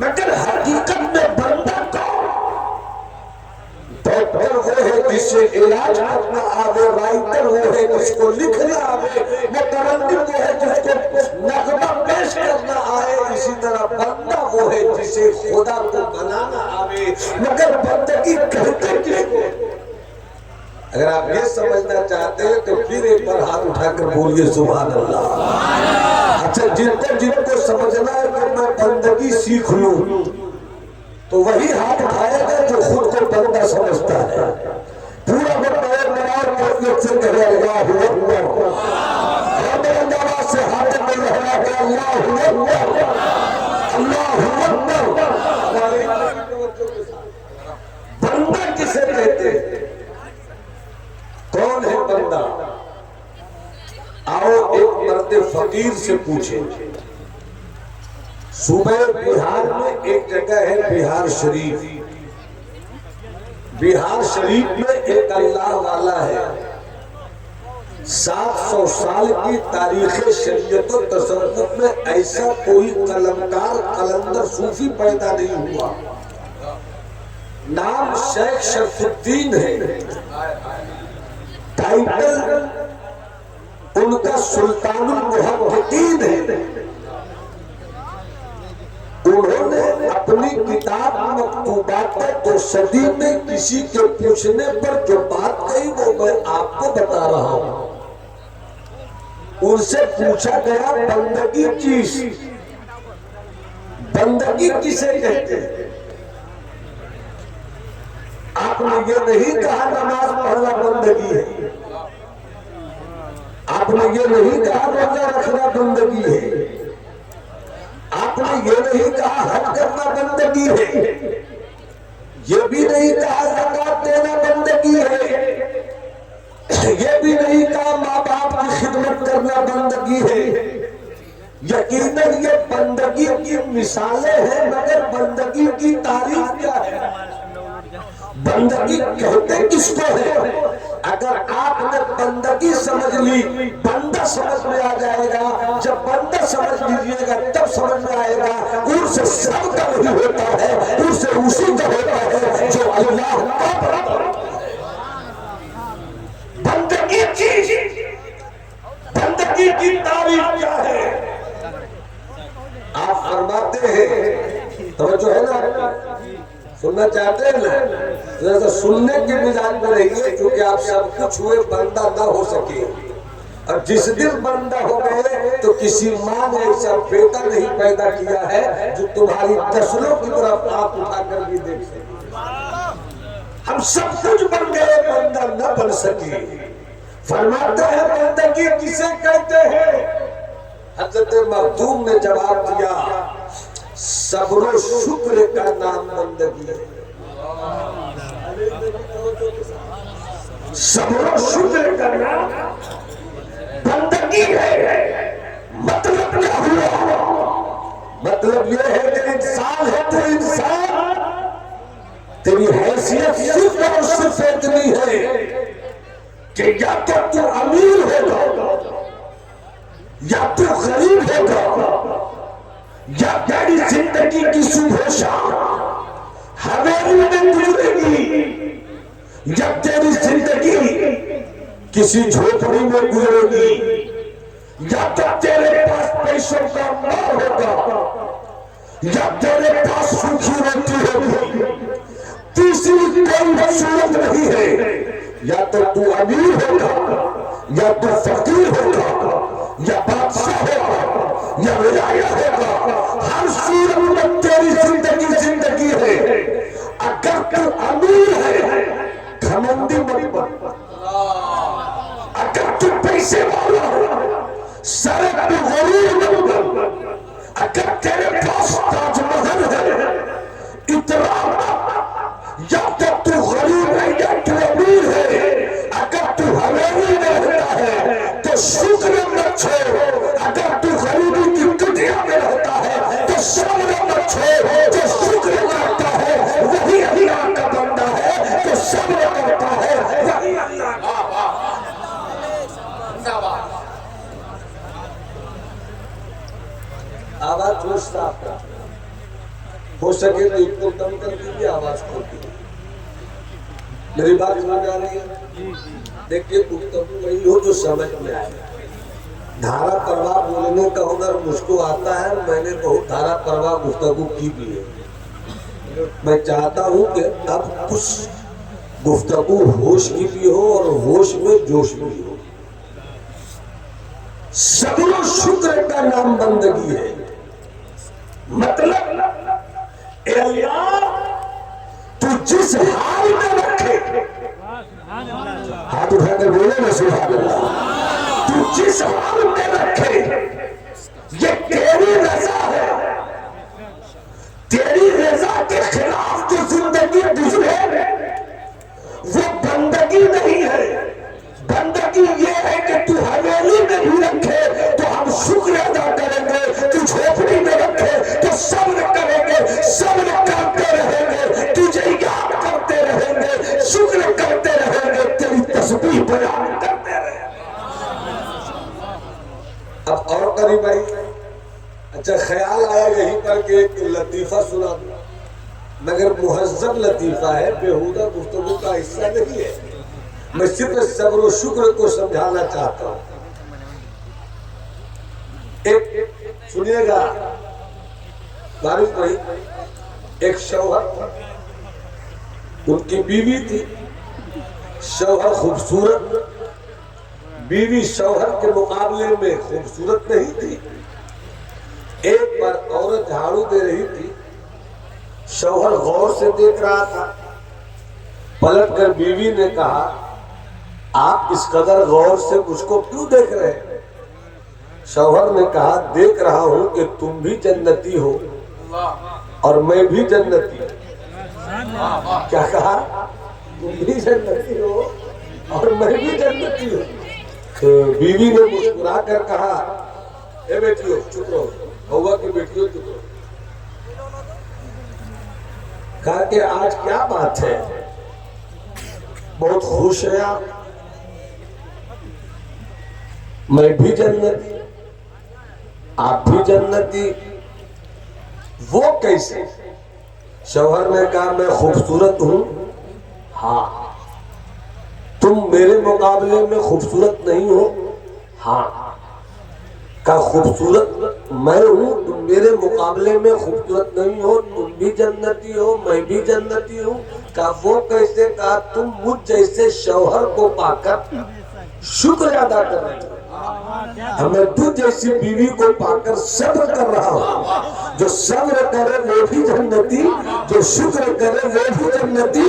मगर हकीकत में बंदा कौन? डॉक्टर वो है जिससे इलाज करना आवे, राइटर वो है जिसको लिखना आवे, मुतरन्निम वो है जिसको नगमा पेश करना आए। इसी तरह बंदा वो है जिसे खुदा को बनाना आवे। मगर बंदगी कहते किसको? अगर आप ये समझना चाहते हैं तो फिर एक बार हाथ उठाकर बोलिए सुभान अल्लाह। अच्छा, जिनको समझना है कि मैं बंदगी सीख लूं तो वही हाथ उठाएगा जो खुद को बंदा समझता है। पूरा से कहे अल्लाह से हाथ मिल रहा है बंदा किसे कहते हैं? कौन है बंदा? आओ एक मर्द फकीर से पूछे। सूबे बिहार में एक जगह है बिहार शरीफ। बिहार शरीफ में एक अल्लाह वाला है। 700 साल की तारीख शरीयत और तसव्वुफ में ऐसा कोई कलमकार कलंदर सूफी पैदा नहीं हुआ। नाम शेख शरफुद्दीन है। टाइटल उनका सुल्तानुल मुहक्किकीन है। उन्होंने अपनी किताब मकतूबात तो सदी में किसी के पूछने पर जो बात कही वो मैं आपको बता रहा हूं। उनसे पूछा गया बंदगी चीज, बंदगी किसे कहते हैं? आपने ये नहीं कहा नमाज पढ़ना बंदगी है, आपने ये नहीं कहा रोजा रखना बंदगी है, आपने ये नहीं कहा हज करना बंदगी है, ये भी नहीं कहा ज़कात देना बंदगी है, ये भी नहीं कहा माँ बाप की खिदमत करना बंदगी है। यकीनन ये बंदगी की मिसालें हैं, मगर बंदगी की तारीफ क्या है? बंदगी कहते किसको है? अगर आपने बंदगी समझ ली, बंदा समझ में आ जाएगा। जब बंदा समझ लीजिएगा तब समझ में आएगा उनसे सबका वही होता है, उनसे उसी का होता है जो अल्लाह का। बंदगी चीज, बंदगी की तारीफ क्या है? आप फरमाते हैं तो जो है ना, सुनना चाहते हैं ना, तो सुनने के मिजाज में रहिए, क्योंकि आप सब कुछ हुए बंदा ना हो सके। और जिस दिन बंदा हो गए तो किसी माँ ने ऐसा बेटा नहीं पैदा किया है जो तुम्हारी नस्लों की तरफ आप उठाकर भी देख सके। हम सब कुछ बन गए, बंदा न बन सके। फरमाते हैं बंदगी किसे कहते हैं? हजरत मखदूम ने जवाब दिया, सब्र शुक्र का नाम बंदगी है। सब्र शुक्र का नाम बंदगी है। मतलब क्या हुआ? मतलब यह है कि इंसान है तो इंसान, तेरी हैसियत सिर्फ और सिर्फ इतनी है कि या तो तू अमीर होगा या तू गरीब होगा, या तेरी जिंदगी की सुबह शाम हवेली में गुजरेगी, या तेरी जिंदगी किसी झोपड़ी में गुजरेगी, या तो तेरे पास पैसों का माल होगा, या तेरे पास सूखी रोटी होगी। तीसरी कोई सूरत नहीं है। या तो तू अमीर होगा, या तू फकीर होगा, या बादशाह होगा, या विलायत होगा। हर सूरत में तेरी जिंदगी जिंदगी है। अगर तू अमीर है, घमंडी मत बन। अगर तू पैसे वाला हो, सरक तू गरीब मत बन। अगर तेरे पास ताजमहल है, इतना या तो तू गरीब है या तू अमीर है। अगर तू हवेली में रहता है तो शुक्र मत छोड़। अगर तू गरीबी की कुटिया में रहता है तो सब्र मत छोड़। जो शुक्र करता है वही अल्लाह का बंदा है, जो सब्र करता है वही अल्लाह का। आवाज जोश था आपका। हो सके तो इसको कम कर दीजिए, आवाज खोल दीजिए। मेरी बात समझ आ रही है? देखिए गुफ्तगू वही हो जो समझ में आए। धारा प्रवाह बोलने का हुनर मुझको आता है, मैंने बहुत धारा प्रवाह गुफ्तगू की भी है। मैं चाहता हूं कि अब कुछ गुफ्तगू होश की भी हो और होश में जोश भी हो। सब्र शुक्र का नाम बंदगी है। मतलब तू जिस हाल में रखे, हाथ उठाकर बोले ना सुभान अल्लाह, तू जिस हाल में रखे ये तेरी रजा है। तेरी रजा के खिलाफ जो जिंदगी गुजरे वो बंदगी नहीं है। बंदगी ये है कि तू हवेली में भी रखे तो हम शुक्र अदा करेंगे, तू झोपड़ी में रखे तो सब्र करेंगे, सब्र करते रहेंगे, तुझे याद करते रहेंगे, शुक्र करते रहेंगे, तेरी तस्बीह बयान करते रहेंगे। अब और करीब भाई, अच्छा ख्याल आया यहीं पर कि एक लतीफा सुना दूं, मगर मुहज्जब लतीफा है, बेहुदा गुफ्तगू का हिस्सा नहीं है। मैं सिर्फ सब्र और शुक्र को समझाना चाहता हूं। एक सुनिएगा, बारिश भाई, एक शौहर, उनकी बीवी थी। शौहर खूबसूरत, बीवी शौहर के मुकाबले में खूबसूरत नहीं थी। एक बार औरत झाड़ू दे रही थी, शौहर गौर से देख रहा था। पलटकर बीवी ने कहा, आप इस कदर गौर से मुझको क्यों देख रहे हैं? शौहर ने कहा, देख रहा हूं कि तुम भी जन्नती हो और मैं भी जन्नती हूं। क्या कहा? तुम भी जन्नती हो और मैं भी जन्नती हूं। तो बीवी ने मुस्कुरा कर कहा, ए बेटियों चुप रहो, बउआ की बेटियों चुप रहो। कहा कि आज क्या बात है, बहुत खुश है आप? मैं भी जन्नती, आप भी जन्नती, वो कैसे? शौहर ने कहा, मैं खूबसूरत हूं। हाँ। तुम मेरे मुकाबले में खूबसूरत नहीं हो? हाँ। का खूबसूरत मैं हूं, तुम मेरे मुकाबले में खूबसूरत नहीं हो, तुम भी जन्नती हो, मैं भी जन्नती हूँ। का वो कैसे? कहा, तुम मुझ जैसे शौहर को पाकर शुक्र अदा कर रहे हो। हमें तू जैसी बीवी को पाकर सब्र कर रहा हूँ। जो सब्र करे वो भी जन्नती, जो शुक्र करे वो भी जन्नती।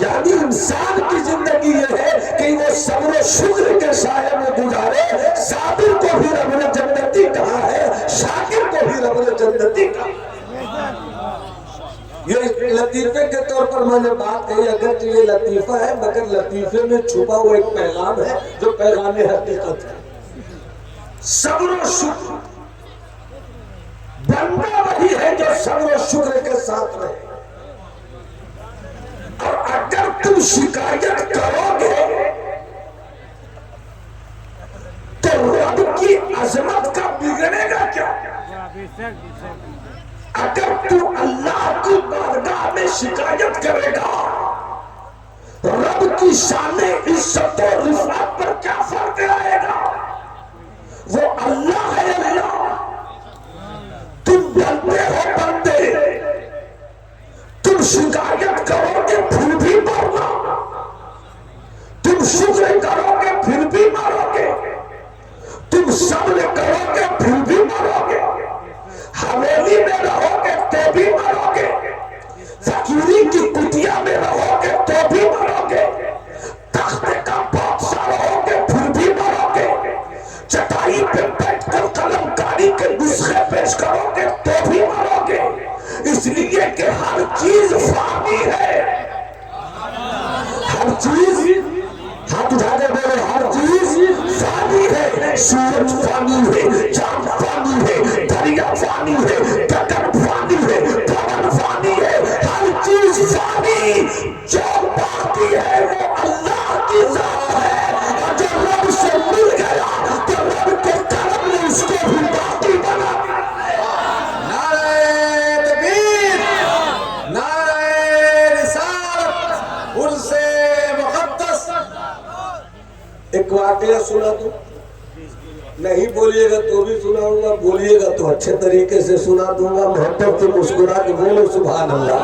यानी इंसान की जिंदगी ये है कि वो सब्र शुक्र के साये में गुजारे। साबिर को भी रब ने जन्नती कहा है, शाकिर को भी रब ने जन्नती कहा। ये लतीफे के तौर पर मैंने बात कही, अगर ये लतीफा है मगर लतीफे में छुपा हुआ एक पैगाम है जो पैगाम हकीकत है। सब्र और शुक्र, बंदा वही है जो सब्र और शुक्र के साथ रहे। और अगर तुम शिकायत करोगे तो रब की अजमत का बिगड़ेगा क्या? अगर तू अल्लाह की बारगाह में शिकायत करेगा, रब की शान इज्जत और रिफात पर क्या फर्क आएगा? वो अल्लाह है। अल्लाह, तुम बंदे हो बंदे, तुम शिकायत करोगे फिर भी मरना, तुम शुक्र करोगे फिर भी मरोगे, तुम सब्र करोगे फिर भी मरोगे, हवेली में रहोगे तो भी मरोगे, फकीरी की कुटिया में रहोगे तो भी मरोगे, तख्ते का बादशाह रहोगे फिर भी मरोगे, चटाई पे बैठकर कलमकारी के नुस्खे पेश करोगे तो भी मरोगे। इसलिए कि हर चीज फानी है, हर चीज, हाथ उठा के बोले, हर चीज फानी है। सूरज फानी है, चांद फानी है, दरिया फानी है, गगन फानी है, पवन एक वाकया सुना दो, नहीं बोलिएगा तो भी सुनाऊंगा, बोलिएगा तो अच्छे तरीके से सुना दूंगा। मोहब्बत से मुस्कुरा के बोलो सुभान अल्लाह।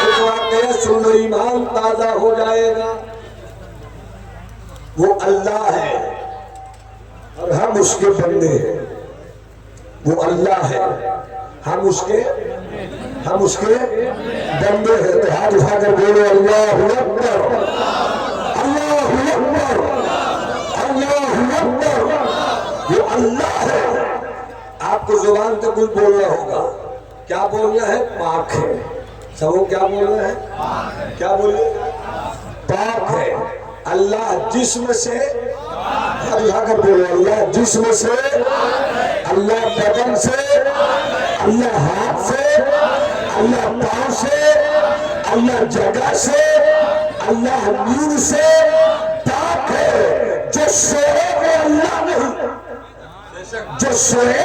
एक वाकया सुन लो, ईमान ताजा हो जाएगा। वो अल्लाह है और हम उसके बंदे हैं। वो अल्लाह है, हम उसके बंदे हैं। तो हाथ उठाकर बोलो अल्लाहु अकबर, अल्लाहु अकबर, अल्लाहु अकबर। वो अल्लाह है। आपको जुबान पे कुछ बोलना होगा। क्या बोलना है? पाक है। सबको क्या बोलना है? क्या बोलिए? पाक है। अल्लाह जिस्म से, अल्लाह का बोलो, अल्लाह जिस्म से, अल्लाह बदन से, अल्लाह हाथ से, अल्लाह पांव से, अल्लाह जगह से, अल्लाह नींद से पाक है। जो सोए वो अल्लाह नहीं, जो सोए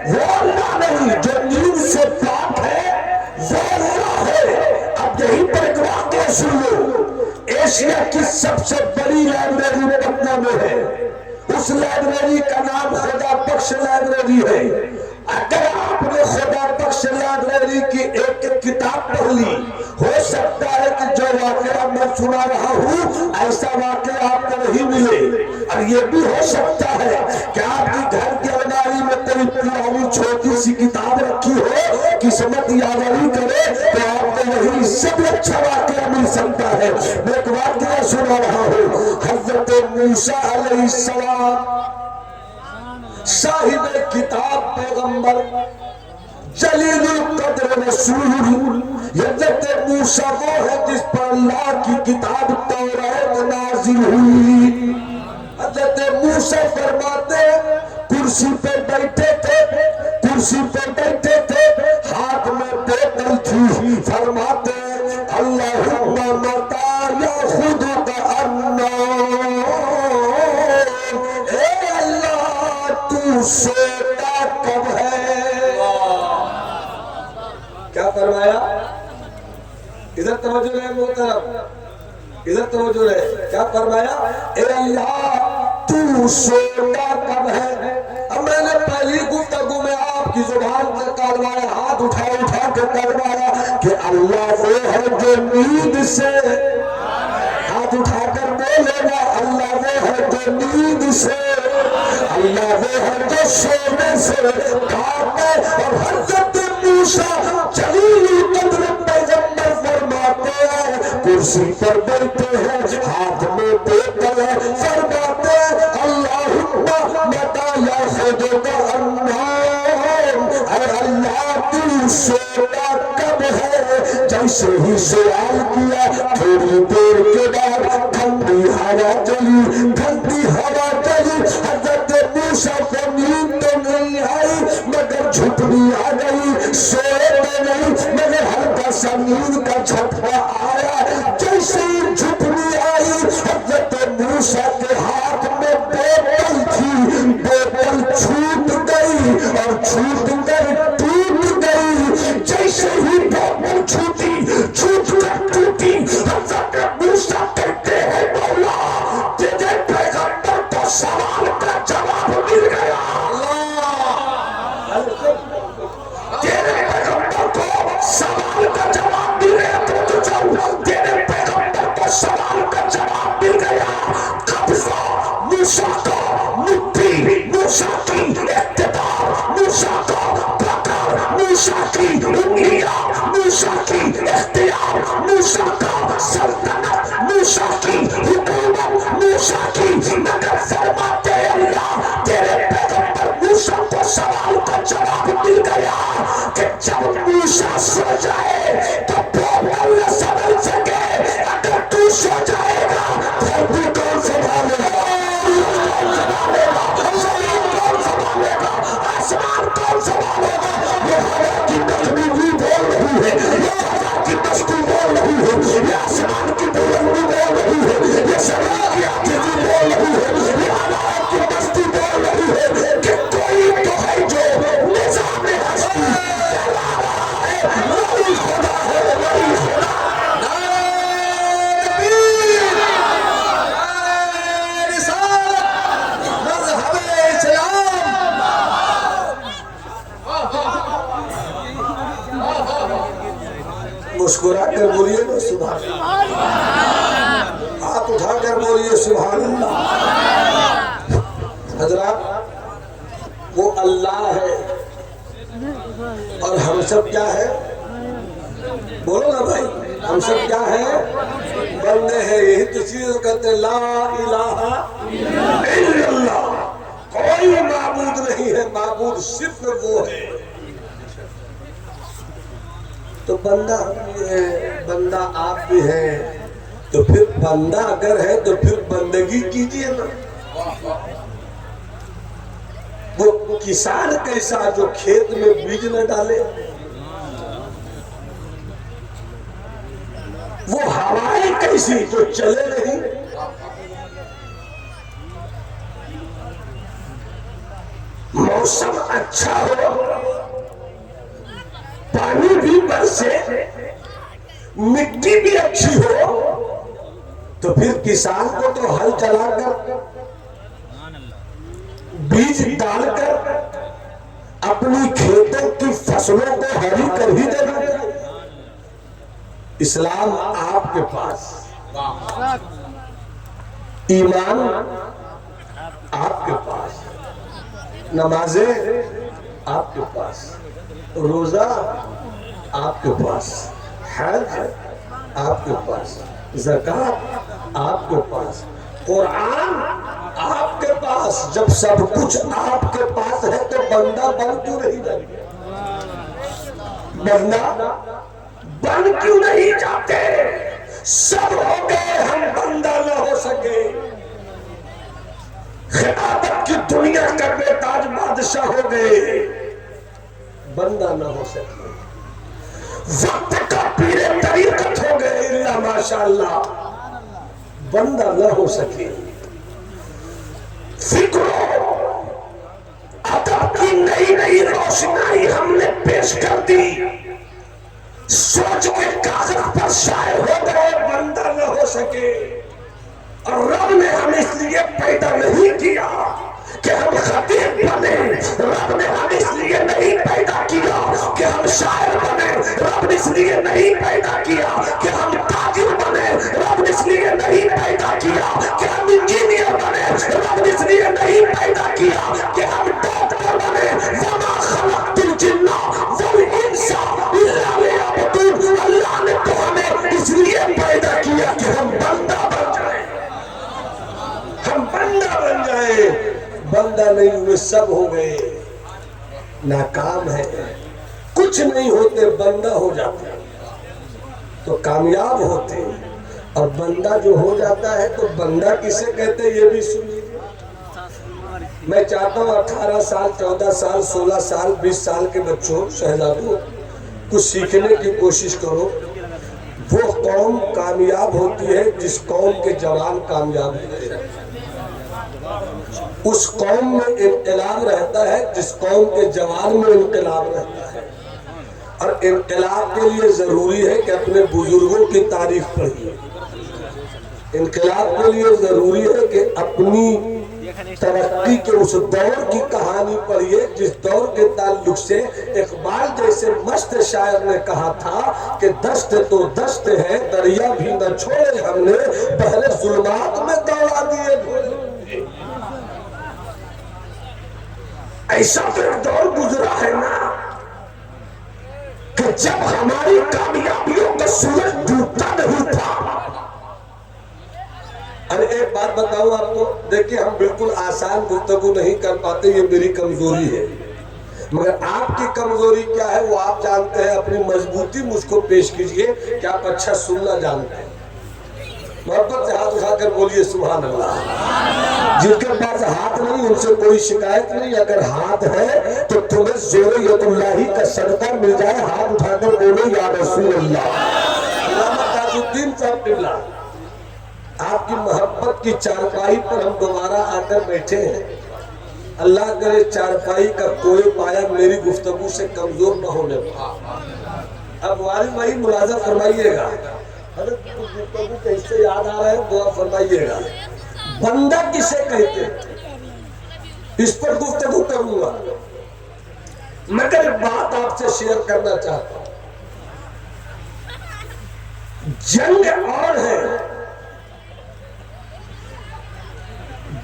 वो अल्लाह नहीं, जो नींद से पाक है वो अल्लाह है। अब यहीं पर एक वाकया सुन लो। एशिया की सबसे बड़ी लाइब्रेरी पटना में है। उस लाइब्रेरी का नाम खुदा बख्श लाइब्रेरी है। अगर आपने खुदा बख्श लाइब्रेरी की एक एक किताब पढ़ ली, हो सकता है कि जो वाकया मैं सुना रहा हूँ ऐसा वाकया आपको नहीं मिले। और ये भी हो सकता है कि आपके घर की अलमारी में कोई पुरानी छोटी सी किताब रखी हो, किस्मत यादगारी करे तो आपको वही इससे भी अच्छा वाकया मिल सकता है। मैं एक वाकया सुना रहा हूँ। हजरत मूसा अलैहिस्सलाम साहिब किताब पैगंबर जलीलुल कद्र रसूल हजरत मूसा वो है जिस पर अल्लाह की किताब तौरात नाजिल हुई। हजरत मूसा फरमाते कुर्सी पे बैठे थे, कुर्सी पे बैठे थे, हाथ में बोतल थी। फरमाते अल्लाहुम्मा मता याखुदुका अन्ना, ए अल्लाह तू सोता कब है? क्या फरमाया? इधर तवज्जो रहे मोहतरम, इधर तवज्जो रहे। क्या फरमाया? ए अल्लाह तू सोता कब है? अब मैंने पहली गुफ्तगू में आपकी जुबान से करवाया, हाथ उठा के करवाया कि अल्लाह वो है जो नींद से, हाथ उठाकर बोलेगा अल्लाह वो है जो नींद से, अल्लाह वो है जो सोने से खाते। और हजरत मूसा जलीलुल कद्र पैगंबर फरमाते हैं कुर्सी पर बैठे हैं, हाथ में बोतल है। फरमाते अल्लाहुम्मा मता याखुदुका अन्नाम, अल्लाह तू सोता कब है? जैसे ही सवाल किया थोड़ी देर के बाद ठंडी हवा चली, ठंडी हवा चली। हजरत मूसा को नींद तो नहीं आई मगर झुकनी आ गई, सोए तो नहीं मगर हल्का सा नींद का झटका आया। जैसे ही झुकनी आई हजरत मूसा के हाथ में बोतल थी, बोतल छूट गई और छूट कर टूट गई। जैसे ही बोतल छूटी, छूट कर टूटी, हजरत मूसा कहते हैं मौला तेरे पैगंबर को सवाल का जवाब मिल गया। तेरे पैगंबर को सवाल का जवाब मिल गया तो जाओ, तेरे पैगंबर को सवाल का जवाब मिल गया। कब्जा मूसा का, मुट्ठी मूसा की, इक़्तिदार मूसा का, पकड़ मूसा की, उंगलियां मूसा की, इख्तियार मूसा का, सल्तनत मूसा की, हुकूमत मूसा की। मगर फरमाते अल्लाह तेरे पैगंबर मूसा को सवाल का जवाब मिल गया कि जब मूसा सो जाए तो बोतल न संभल सके, अगर तू सो जाएगा फिर भी कौन संभालेगा? जमीन कौन संभालेगा? आसमान कौन संभालेगा? ये हवा की नगमी भी बोल रही है, ये हवा की मस्ती बोल रही है, ये आसमान की बुलंदी बोल रही है, ये सभी की आज़ादी बोल रही है, ये हवा की मस्ती बोल रही है कि कोई तो है जो निज़ाम हस्ती चला रहा है, वही खुदा है। मुस्कुरा कर बोलिए ना सुभान अल्लाह। हाथ उठाकर बोलिए सुभान अल्लाह। हजरात, वो अल्लाह है और हम सब क्या है? बोलो ना भाई, हम सब क्या है? बंदे हैं। यही तो चीज कहते ला इलाहा इल्लल्लाह, कोई माबूद नहीं है, माबूद सिर्फ वो है। तो बंदा हम भी है, बंदा आप भी हैं, तो फिर बंदा अगर है तो फिर बंदगी कीजिए ना। वो किसान कैसा जो खेत में बीज न डाले, वो हवाएं कैसी जो चले नहीं, मौसम अच्छा हो, पानी भी बरसे, मिट्टी भी अच्छी हो, तो फिर किसान को तो हल चलाकर बीज डालकर अपनी खेतों की फसलों को हरी कर ही देना चाहिए। इस्लाम आपके पास, ईमान आपके पास, नमाजें आपके पास, रोजा आपके पास, हज आपके पास, ज़कात आपके पास, कुरान आपके पास। जब सब कुछ आपके पास है तो बंदा बन क्यों नहीं जाते? बंदा बन क्यों नहीं जाते? सब हो गए, हम बंदा न हो सके। खिलाफत की दुनिया का बेताज बादशाह हो गए, बंदा न हो सके। वक्त का पीरे तरीकत हो गए, इल्ला माशाअल्लाह, बंदा न हो सके। फिक्रो अदब की नई नई रोशनाई हमने पेश कर दी, सोच के कागज पर शायर हो गए, बंदा न हो सके। और रब ने हमें इसलिए पैदा नहीं किया कि हम खतीब बने, रब ने हमें इसलिए नहीं पैदा किया कि हम शायर बने, रब ने इसलिए नहीं पैदा किया कि हम ताजिर बने, रब ने इसलिए नहीं पैदा किया कि हम इंजीनियर बने, रब ने इसलिए नहीं पैदा किया कि हम डॉक्टर बने। वमा खलक़तुल जिन्ना वल इंसा इल्ला लियअबुदून। अल्लाह ने तो हमें इसलिए पैदा किया कि हम बंदा बन जाए, हम बंदा बन जाए। बंदा नहीं हुए, सब हो गए, नाकाम है, कुछ नहीं होते, बंदा हो जाते तो कामयाब होते। और बंदा जो हो जाता है तो बंदा किसे कहते हैं ये भी सुनिए। मैं चाहता हूँ 18 साल, 14 साल, 16 साल, 20 साल के बच्चों, शहजादों, कुछ सीखने की कोशिश करो। वो कौम कामयाब होती है जिस कौम के जवान कामयाब होते हैं। उस कौम में इनकलाब रहता है जिस कौम के जवान में इनकलाब रहता है। और इनकलाब के लिए जरूरी है कि अपने बुजुर्गों की तारीफ पढ़िए। इनकलाब के लिए जरूरी है कि अपनी तरक्की के उस दौर की कहानी पढ़िए जिस दौर के ताल्लुक से इकबाल जैसे मस्त शायर ने कहा था कि दस्त तो दस्त है, दरिया भी न छोड़े हमने, पहले जुल्मात में दौड़ा दिए भोले। ऐसा फिर दौर गुजरा है ना कि जब हमारी कामयाबियों का सूरज डूबता नहीं था। अरे एक बात बताऊं आपको, देखिए हम बिल्कुल आसान गुफ्तगू नहीं कर पाते, ये मेरी कमजोरी है, मगर आपकी कमजोरी क्या है वो आप जानते हैं। अपनी मजबूती मुझको पेश कीजिए कि आप अच्छा सुनना जानते हैं। मोहब्बत से हाथ उठाकर बोलिए सुभान अल्लाह। जिनके पास हाथ नहीं उनसे कोई शिकायत नहीं, अगर हाथ है तो तुम्हें जोरे यतुल्लाही का सदका मिल जाए, हाथ उठाकर बोलो या रसूल अल्लाह। ताजुद्दीन साहब टिल्ला, आपकी मोहब्बत की चारपाई पर हम दोबारा आकर बैठे हैं। अल्लाह करे चारपाई का कोई पाया मेरी गुफ्तगू से कमजोर न होने पाए। अब वालिद भाई मुलाजा फरमाइएगा, गुफ्तगू कैसे याद आ रहा है दुआ फरमाइएगा। बंदा किसे कहते हैं इस पर गुफ्तगू करूंगा, मगर एक बात आपसे शेयर करना चाहता हूं। जंग और है,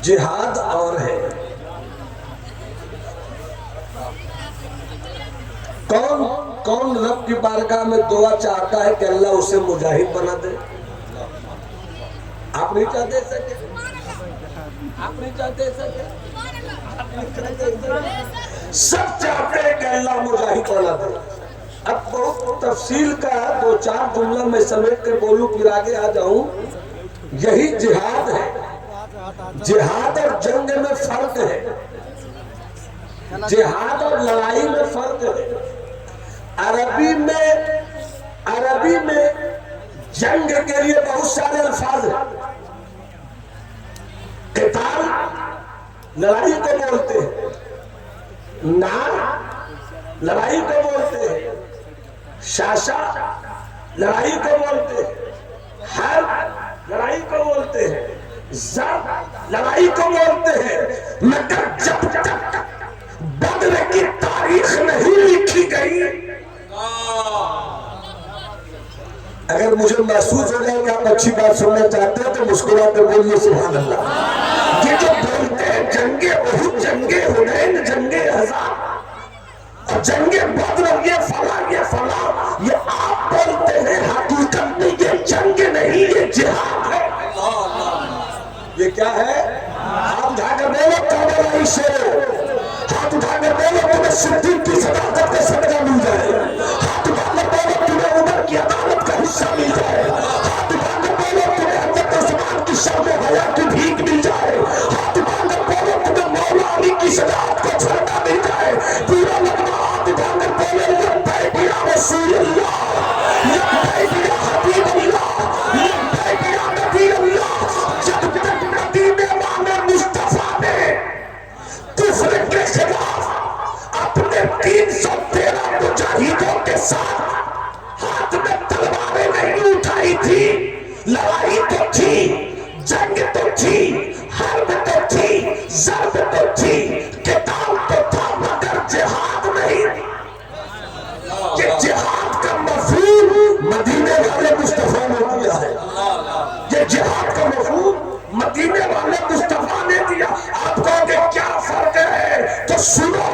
जिहाद और है। कौन कौन रब की बारगाह में दुआ चाहता है कि अल्लाह उसे मुजाहिद बना दे? आप नहीं चाहते सके? आप नहीं चाहते सके? सब चाहते हैं कि अल्लाह मुजाहिद बना दे। अब बहुत तफसील का 2-4 जुमला मैं समेट कर बोलूं, फिर आगे आ जाऊं। यही जिहाद है। जिहाद और जंग में फर्क है, जिहाद और लड़ाई में फर्क है। अरबी में जंग के लिए बहुत सारे अल्फाज हैं। क़िताल लड़ाई को बोलते हैं, नार लड़ाई को बोलते हैं, शाशा लड़ाई को बोलते हैं, हर्ब लड़ाई को बोलते हैं, ज़र्ब लड़ाई को बोलते हैं। मगर जब तक बदर की तारीख नहीं लिखी गई, अगर मुझे महसूस हो जाए कि आप अच्छी बात सुनना चाहते हैं तो मुस्कुराते बोलिए सुभान अल्लाह। ये जो बोलते हैं जंगे उहुद, जंगे हुनैन, जंगे अहज़ाब और जंगे बदर, ये फला, ये आप बोलते हैं। हकीकत में ये जंग नहीं, ये जिहाद है। ये क्या है? हाथ उठाकर बोलो काबला से, हाथ उठाकर बोलो तुम्हें सिद्दीक की सदाकत का सदका मिल जाए, हाथ उठाकर बोलो तुम्हें उमर की अदालत का हिस्सा मिल जाए, हाथ उठाकर बोलो तुम्हें हज़रत उस्मान की शान हया की भीख मिल जाए, हाथ उठाकर बोलो तुम्हें मौला अली की सदाकत का झंडा मिल जाए। पूरा लगना हाथ उठाकर बोले लब्बैक या रसूलल्लाह, लब्बैक या हबीबल्लाह, लब्बैक या नबी अल्लाह। जब तक मदीने वाले मुस्तफा ने कुफ्र के खिलाफ अपने 313 मुजाहिदों के साथ हाथ में तलवारें नहीं उठाई थी, लड़ाई तो थी, जंग तो थी, हर्ब तो थी, ज़र्ब तो थी, क़िताल तो था, मगर जिहाद नहीं। ये जिहाद का मफ़हूम मदीने वाले मुस्तफा ने दिया है। ये जिहाद का मफ़हूम मदीने वाले मुस्तफा ने दिया। आप कहोगे क्या फर्क है? तो सुनो,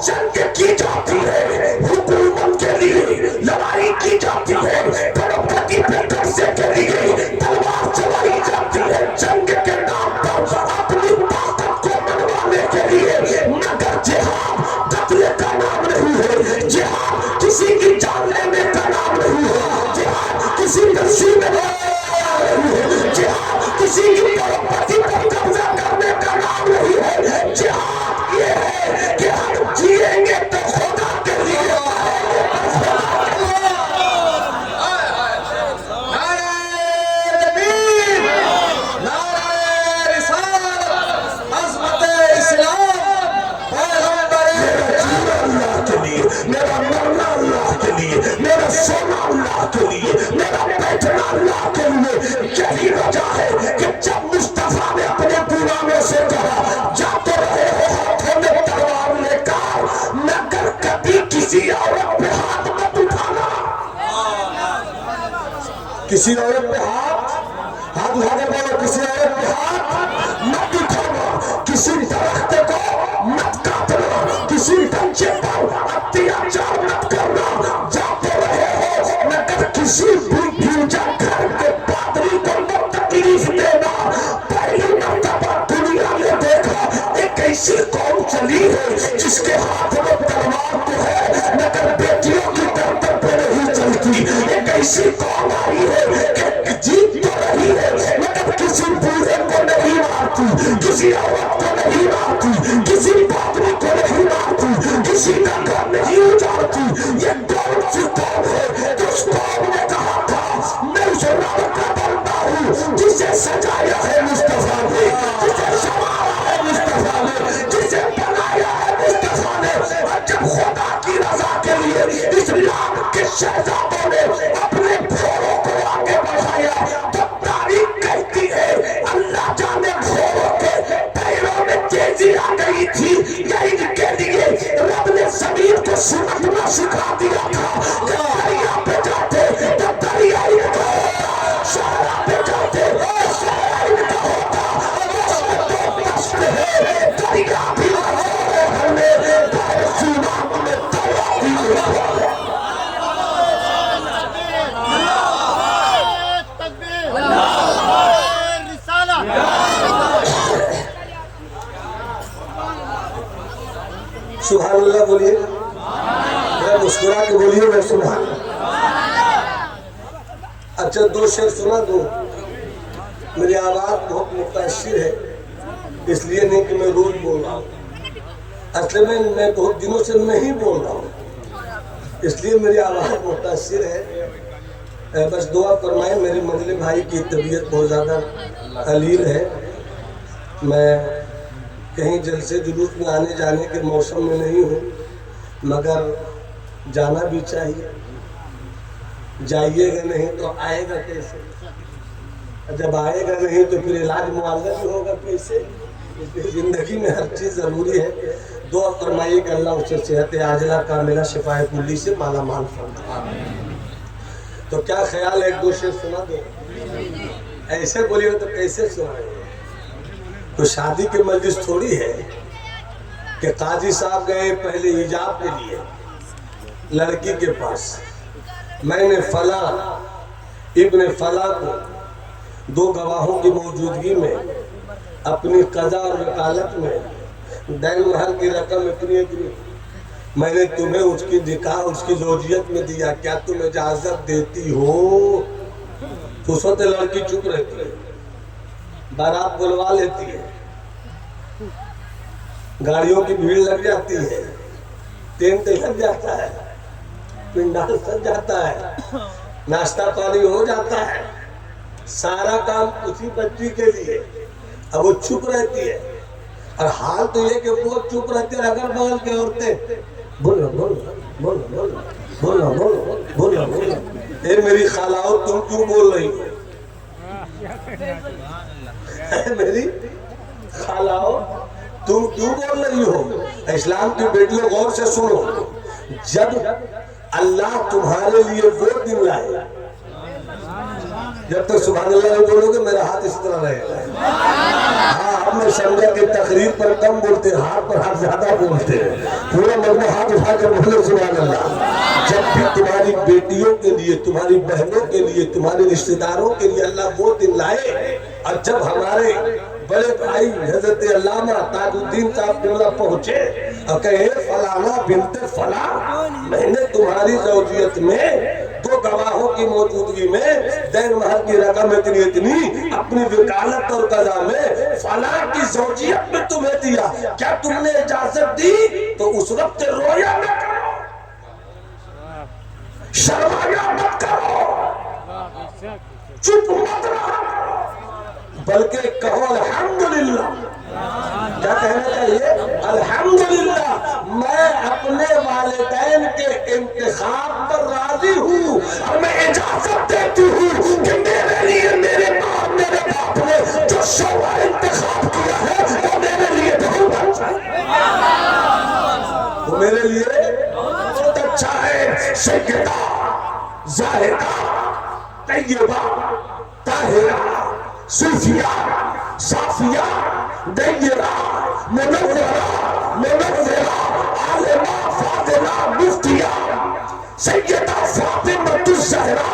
जंग की जाती है हुकूमत के लिए, लड़ाई की जाती है प्रॉपर्टी पे कब्जे के लिए, तलवार चलाई जाती है जंग के नाम पर अपनी ताकत को मनवाने के लिए। मगर जिहाद कत्ल का नाम नहीं है, जिहाद किसी की जान लेने का नाम नहीं है, जिहाद किसी नफसी में नहीं है, जिहाद किसी की प्रॉपर्टी पर कब्जा करने का नाम नहीं है। जिहाद ये है कि हम जिएंगे तो खुदा के लिए, मेरा मरना अल्लाह के लिए, मेरा सोना अल्लाह के लिए, मेरा बैठना अल्लाह के लिए। यही वजह है कि जब मुस्तफा ने अपने गुलामों से कहा जाते रहे हो हाथों में तलवार लेकर, मगर कभी किसी औरत पे हाथ मत उठाना। किसी औरत पे हाथ उठाकर बोलो, किसी औरत पे हाथ मत उठाना, किसी दरख्त को मत काटना, किसी बच्चे पर अत्याचार मत करना। जाते रहे हो मगर किसी पूजा घर के पादरी को मत तकलीफ देना। पहली मर्तबा दुनिया में देखा एक ऐसी कौम चली है जिसके हाथ में तलवार तो है मगर बेटियों की गर्दन पे नहीं चलती। एक ऐसी कौम आई है कि जीत तो रही है मगर किसी बूढ़े को नहीं मारती, किसी औरत को नहीं मारती, किसी पादरी को नहीं मारती, किसी का घर नहीं उजाड़ती। ये कौन सी कौम है? उस कौम ने कहा था मैं उस रब का बंदा हूँ जिसे सजाया है मुस्तफा ने, जिसे संवारा है मुस्तफा ने, जिसे बनाया है मुस्तफा ने। और जब खुदा की रजा के लिए इस्लाम के शहजादों ने अपने घोड़ों को आगे बढ़ाया तो तारीख कहती है अल्लाह जाने घोड़ों के पैरों में तेजी आ गई थी। यही के लिए रब ने जमीन को सुनना सिखा दिया था। दरिया पे जाते तो दरिया सुना। अच्छा 2 शेर सुना दूं। मेरी आवाज बहुत मुतासिर है, इसलिए नहीं कि मैं रोज बोल रहा हूँ, असल में मैं बहुत दिनों से नहीं बोल रहा हूँ, इसलिए मेरी आवाज मुतासिर है। बस दुआ फरमाएं। मेरे मंगले भाई की तबीयत बहुत ज़्यादा अलील है। मैं कहीं जलसे जुलूस में आने जाने के मौसम में नहीं हूँ, मगर जाना भी चाहिए। जाइएगा नहीं तो आएगा कैसे? जब आएगा नहीं तो फिर इलाज मुआवजा भी होगा कैसे? इसलिए जिंदगी में हर चीज़ ज़रूरी है। दुआ फरमाइए कि अल्लाह उसे सेहत आजिला कामिला शिफाए कुल्ली से माला माल फरमाए। तो क्या ख्याल है 1-2 शेर सुना दो? ऐसे बोलिए तो कैसे सुनाएंगे? तो शादी की मजलिस थोड़ी है कि काजी साहब गए पहले हिजाब के लिए लड़की के पास। मैंने फला इब्ने फला को 2 गवाहों की मौजूदगी में अपनी कज़ा और वकालत में दैन महर की रकम इतनी मैंने तुम्हें उसकी निकाह उसकी ज़ौजियत में दिया, क्या तुम इजाज़त देती हो? तो उस वक्त लड़की चुप रहती है, बारात बुलवा लेती है, गाड़ियों की भीड़ लग जाती है, टेंट लग जाता है, पिंडाल सज जाता है, नाश्ता पानी हो जाता है, सारा काम उसी बच्ची के लिए। अब वो चुप रहती है, और हाल तो ये कि वो चुप रहती है, अगल बगल के औरतें बोलो बोलो बोलो बोलो बोलो बोलो बोलो बोलो। ए मेरी खालाओ तुम क्यों बोल रही हो? मेरी खालाओ तुम क्यों बोल रही हो? इस्लाम की बेटियों गौर से सुनो, जब अल्लाह तुम्हारे लिए वो दिन लाए, जब तक सुभान अल्लाह नहीं बोलोगे मेरा हाथ इस तरह रहेगा। हाँ, अब मैं समझा कि तकरीर पर कम बोलते हैं, हाथ पर हाथ ज्यादा बोलते हैं। पूरा मजमा हाथ उठा कर बोले सुभान अल्लाह। जब भी तुम्हारी बेटियों के लिए, तुम्हारी बहनों के लिए, तुम्हारे रिश्तेदारों के लिए अल्लाह वो दिन लाए, और जब हमारे बड़े भाई हजरत अल्लामा ताजुद्दीन साहब बिमला पहुंचे और कहे फलाना बिनते फला, मैंने तुम्हारी ज़ौजियत में 2 गवाहों की मौजूदगी में दैन महर की रकम इतनी अपनी वकालत और कज़ा में फला की ज़ौजियत में तुम्हें दिया, क्या तुमने इजाजत दी? तो उस वक्त रोया मत करो, शर्माया मत करो, चुप मत रहो, बल्कि कहो अल्हम्दुलिल्लाह। क्या कहना चाहिए? अल्हम्दुलिल्लाह, मैं अपने वालिदैन के इंतखाब पर राजी हूँ, और मैं इजाजत देती हूँ कि मेरे लिए मेरे माँ मेरे बाप ने जो शोभा इंतखाब किया है वो मेरे लिए बहुत अच्छा है, वो मेरे लिए बहुत अच्छा है। सैयदा ज़ाहिदा तैयबा ताहिरा सूफिया साफिया दैयरा मुनव्वरा मुनव्वरा आलिमा फातिमा मुफ्तिया सैयदा फातिमा ज़हरा,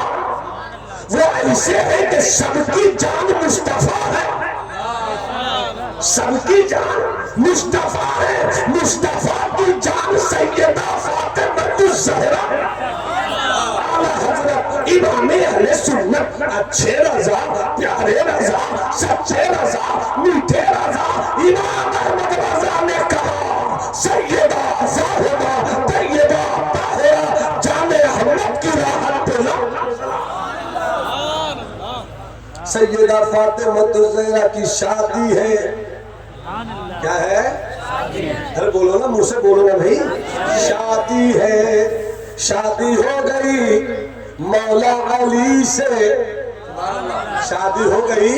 वो ऐसे है कि सबकी जान मुस्तफा है, सबकी जान मुस्तफा है, मुस्तफा की जान सैयदा फातिमा ज़हरा। इमाम अहले सुन्नत, अच्छे रज़ा, प्यारे रज़ा, सच्चे रज़ा, मीठे रज़ा, इमाम अहमद रज़ा ने कहा सैयदा ज़ाहिदा तैयबा ताहिरा जाने अहमद की राहत पे लो। सैयदा फातिमा ज़हरा की शादी है। क्या है? अरे बोलो ना, मुझसे बोलो ना भाई। शादी है, शादी हो गई मौला अली से, शादी हो गई